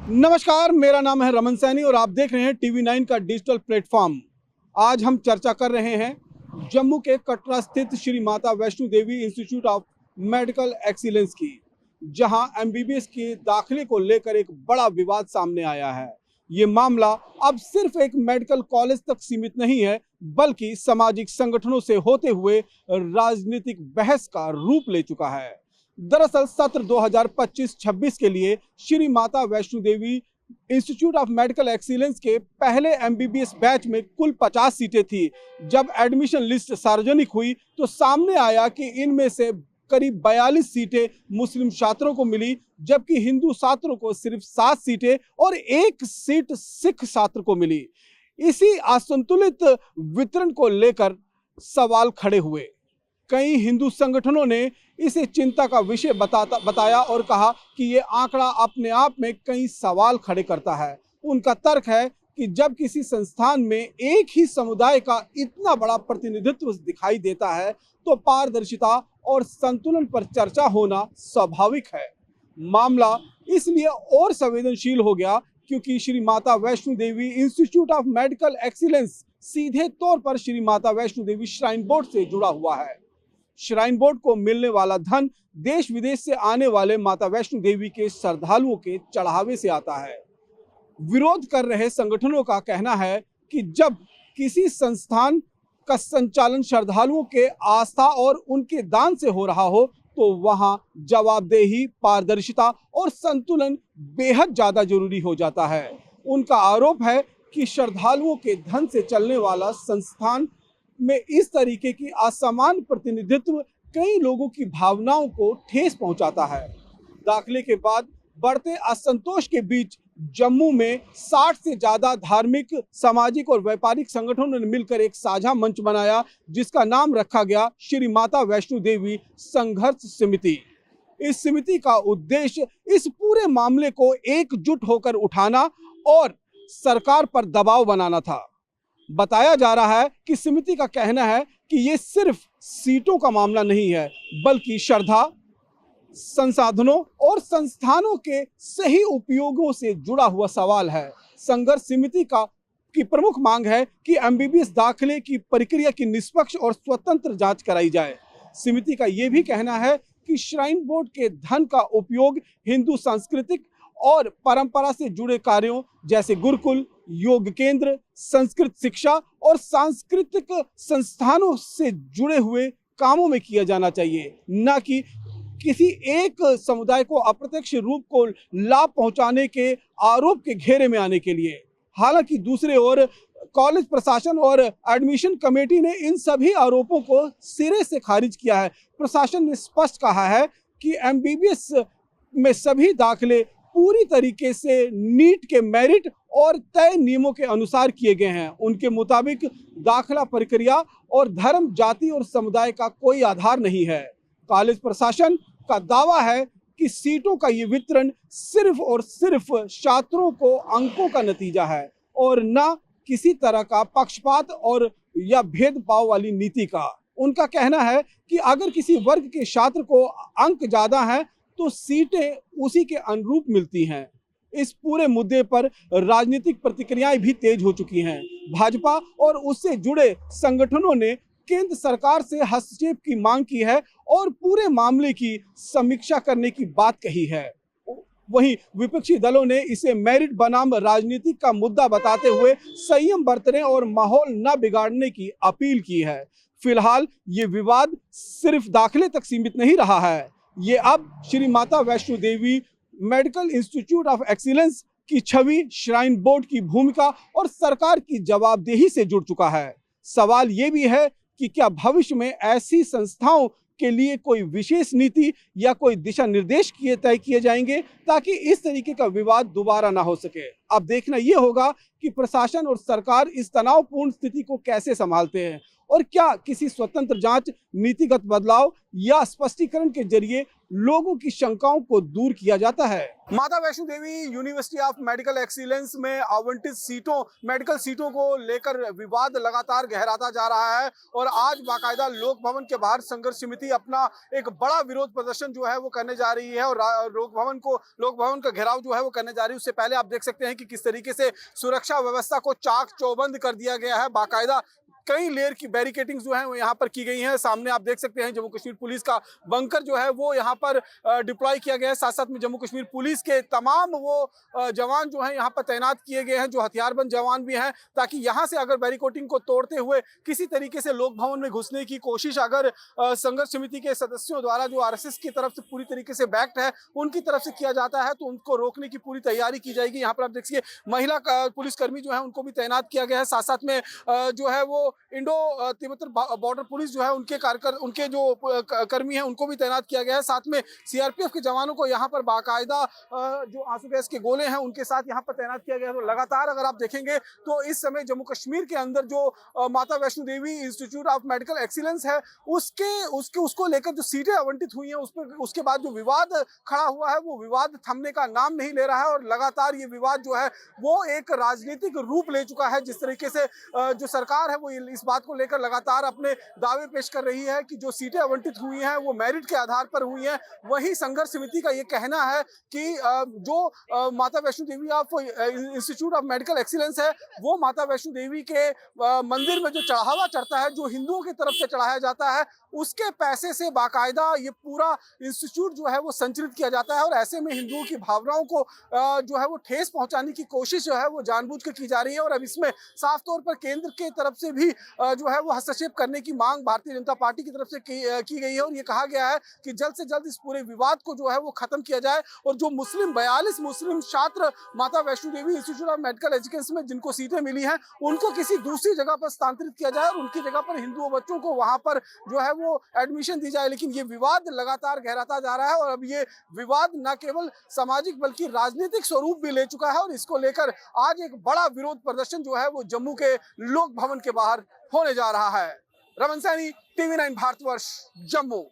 नमस्कार, मेरा नाम है रमन सैनी और आप देख रहे हैं TV9 का डिजिटल प्लेटफॉर्म। आज हम चर्चा कर रहे हैं जम्मू के कटरा स्थित श्री माता वैष्णो देवी इंस्टीट्यूट ऑफ मेडिकल एक्सीलेंस की, जहां MBBS के दाखिले को लेकर एक बड़ा विवाद सामने आया है। ये मामला अब सिर्फ एक मेडिकल कॉलेज तक सीमित नहीं है, बल्कि सामाजिक संगठनों से होते हुए राजनीतिक बहस का रूप ले चुका है। दरअसल सत्र 2025-26 के लिए श्री माता वैष्णो देवी इंस्टीट्यूट ऑफ मेडिकल एक्सीलेंस के पहले MBBS बैच में कुल 50 सीटें थी। जब एडमिशन लिस्ट सार्वजनिक हुई तो सामने आया कि इनमें से करीब 42 सीटें मुस्लिम छात्रों को मिली, जबकि हिंदू छात्रों को सिर्फ 7 सीटें और 1 सीट सिख छात्र को मिली। इसी असंतुलित वितरण को लेकर सवाल खड़े हुए। कई हिंदू संगठनों ने इसे चिंता का विषय बताया और कहा कि ये आंकड़ा अपने आप में कई सवाल खड़े करता है। उनका तर्क है कि जब किसी संस्थान में एक ही समुदाय का इतना बड़ा प्रतिनिधित्व दिखाई देता है तो पारदर्शिता और संतुलन पर चर्चा होना स्वाभाविक है। मामला इसलिए और संवेदनशील हो गया क्योंकि श्री माता वैष्णो देवी इंस्टीट्यूट ऑफ मेडिकल एक्सीलेंस सीधे तौर पर श्री माता वैष्णो देवी श्राइन बोर्ड से जुड़ा हुआ है। श्राइन बोर्ड को मिलने वाला धन देश विदेश से आने वाले माता वैष्णो देवी के श्रद्धालुओं के चढ़ावे से आता है। विरोध कर रहे संगठनों का कहना है कि जब किसी संस्थान का संचालन श्रद्धालुओं के आस्था और उनके दान से हो रहा हो तो वहां जवाबदेही, पारदर्शिता और संतुलन बेहद ज्यादा जरूरी हो जाता है। उनका आरोप है कि श्रद्धालुओं के धन से चलने वाला संस्थान में इस तरीके की असमान प्रतिनिधित्व कई लोगों की भावनाओं को ठेस पहुंचाता है। दाखिले के बाद बढ़ते असंतोष के बीच जम्मू में 60 से ज्यादा धार्मिक, सामाजिक और व्यापारिक संगठनों ने मिलकर एक साझा मंच बनाया, जिसका नाम रखा गया श्री माता वैष्णो देवी संघर्ष समिति। इस समिति का उद्देश्य इस पूरे मामले को एकजुट होकर उठाना और सरकार पर दबाव बनाना था। बताया जा रहा है कि समिति का कहना है कि ये सिर्फ सीटों का मामला नहीं है, बल्कि श्रद्धा, संसाधनों और संस्थानों के सही उपयोगों से जुड़ा हुआ सवाल है। संघर्ष समिति की प्रमुख मांग है कि MBBS दाखिले की प्रक्रिया की निष्पक्ष और स्वतंत्र जांच कराई जाए। समिति का यह भी कहना है कि श्राइन बोर्ड के धन का उपयोग हिंदू सांस्कृतिक और परंपरा से जुड़े कार्यों जैसे गुरुकुल, योग केंद्र, संस्कृत शिक्षा और सांस्कृतिक संस्थानों से जुड़े हुए कामों में किया जाना चाहिए, न कि किसी एक समुदाय को अप्रत्यक्ष रूप को लाभ पहुंचाने के आरोप के घेरे में आने के लिए। हालांकि दूसरे ओर कॉलेज प्रशासन और एडमिशन कमेटी ने इन सभी आरोपों को सिरे से खारिज किया है। प्रशासन ने स्पष्ट कहा है कि MBBS में सभी दाखिले पूरी तरीके से नीट के मेरिट और तय नियमों के अनुसार किए गए हैं। उनके मुताबिक दाखिला प्रक्रिया और धर्म, जाति और समुदाय का कोई आधार नहीं है। कॉलेज प्रशासन का दावा है कि सीटों का ये वितरण सिर्फ और सिर्फ छात्रों को अंकों का नतीजा है और न किसी तरह का पक्षपात और या भेदभाव वाली नीति का। उनका कहना है कि अगर किसी वर्ग के छात्र को अंक ज्यादा हैं तो सीटें उसी के अनुरूप मिलती हैं। इस पूरे मुद्दे पर राजनीतिक प्रतिक्रियाएं भी तेज हो चुकी हैं। भाजपा और उससे जुड़े संगठनों ने केंद्र सरकार से हस्तक्षेप की मांग की है और पूरे मामले की समीक्षा करने की बात कही है। वहीं विपक्षी दलों ने इसे मेरिट बनाम राजनीति का मुद्दा बताते हुए संयम बरतने और माहौल न बिगाड़ने की अपील की है। फिलहाल ये विवाद सिर्फ दाखिले तक सीमित नहीं रहा है, ये अब श्री माता वैष्णो देवी मेडिकल इंस्टीट्यूट ऑफ एक्सीलेंस की छवि, श्राइन बोर्ड की भूमिका और सरकार की जवाबदेही से जुड़ चुका है। सवाल ये भी है कि क्या भविष्य में ऐसी संस्थाओं के लिए कोई विशेष नीति या कोई दिशा निर्देश तय किए जाएंगे ताकि इस तरीके का विवाद दोबारा ना हो सके। अब देखना यह होगा कि प्रशासन और सरकार इस तनावपूर्ण स्थिति को कैसे संभालते हैं और क्या किसी स्वतंत्र जांच, नीतिगत बदलाव या स्पष्टीकरण के जरिए लोगों की शंकाओं को दूर किया जाता है? माता वैष्णो देवी यूनिवर्सिटी ऑफ मेडिकल एक्सीलेंस में आवंटित मेडिकल सीटों को लेकर विवाद लगातार गहराता जा रहा है और आज बाकायदा लोक भवन के बाहर संघर्ष समिति अपना एक बड़ा विरोध प्रदर्शन जो है वो करने जा रही है और लोक भवन का घेराव जो है वो करने जा रही है। उससे पहले आप देख सकते हैं कि किस तरीके से सुरक्षा व्यवस्था को चाक चौबंद कर दिया गया है। बाकायदा कई लेयर की बैरिकेटिंग जो है वो यहाँ पर की गई है। सामने आप देख सकते हैं जम्मू कश्मीर पुलिस का बंकर जो है वो यहाँ पर डिप्लॉय किया गया है। साथ साथ में जम्मू कश्मीर पुलिस के तमाम वो जवान जो है यहाँ पर तैनात किए गए हैं, जो हथियारबंद जवान भी हैं, ताकि यहाँ से अगर बैरिकेटिंग को तोड़ते हुए किसी तरीके से लोक भवन में घुसने की कोशिश अगर संघर्ष समिति के सदस्यों द्वारा, जो आरएसएस की तरफ से पूरी तरीके से बैक्ड है, उनकी तरफ से किया जाता है, तो उनको रोकने की पूरी तैयारी की जाएगी। यहाँ पर आप देखिए महिला पुलिसकर्मी जो है उनको भी तैनात किया गया है। साथ साथ में जो है वो इंडो तिब्बत बॉर्डर पुलिस जो है उनके जो कर्मी हैं उनको भी तैनात किया गया है। साथ में सीआरपीएफ के जवानों को यहाँ पर बाकायदा जो आंसू गैस के गोले हैं उनके साथ यहाँ पर तैनात किया गया है। तो लगातार अगर आप देखेंगे तो इस समय जम्मू कश्मीर के अंदर जो माता वैष्णो देवी इंस्टीट्यूट ऑफ मेडिकल एक्सीलेंस है उसको लेकर जो सीटें आवंटित हुई हैं उसके बाद जो विवाद खड़ा हुआ है वो विवाद थमने का नाम नहीं ले रहा है और लगातार ये विवाद जो है वो एक राजनीतिक रूप ले चुका है। जिस तरीके से जो सरकार है वो इस बात को लेकर लगातार अपने दावे पेश कर रही है कि जो सीटें आवंटित हुई हैं वो मेरिट के आधार पर हुई हैं। वहीं संघर्ष समिति का ये कहना है कि जो Mata Vaishno Devi of institute of medical excellence है वो माता वैष्णो देवी के मंदिर में जो चढ़ावा चढ़ता है, जो हिंदुओं की तरफ से चढ़ाया जाता है, उसके पैसे से बाकायदा ये पूरा इंस्टीट्यूट जो है वो संचालित किया जाता है और ऐसे में हिंदुओं की भावनाओं को जो है वो ठेस पहुंचाने की कोशिश जो है वो जानबूझ कर की जा रही है। और अब इसमें साफ तौर पर केंद्र के तरफ से भी जो है वो हस्तक्षेप करने की मांग भारतीय जनता पार्टी की तरफ से की गई है और ये कहा गया है कि जल्द से जल्द इस पूरे विवाद को जो है वो खत्म किया जाए और जो 42 मुस्लिम छात्र माता वैष्णो देवी इंस्टीट्यूट ऑफ मेडिकल एजुकेशन में जिनको सीटें मिली हैं उनको किसी दूसरी जगह पर स्थानांतरित किया जाए और उनकी जगह पर हिंदू बच्चों को वहां पर जो है वो एडमिशन दी जाए। लेकिन ये विवाद लगातार गहराता जा रहा है और अब ये विवाद न केवल सामाजिक बल्कि राजनीतिक स्वरूप भी ले चुका है और इसको लेकर आज एक बड़ा विरोध प्रदर्शन जो है वो जम्मू के लोक भवन के बाहर होने जा रहा है। रमन सैनी, टीवी 9 भारतवर्ष, जम्मू।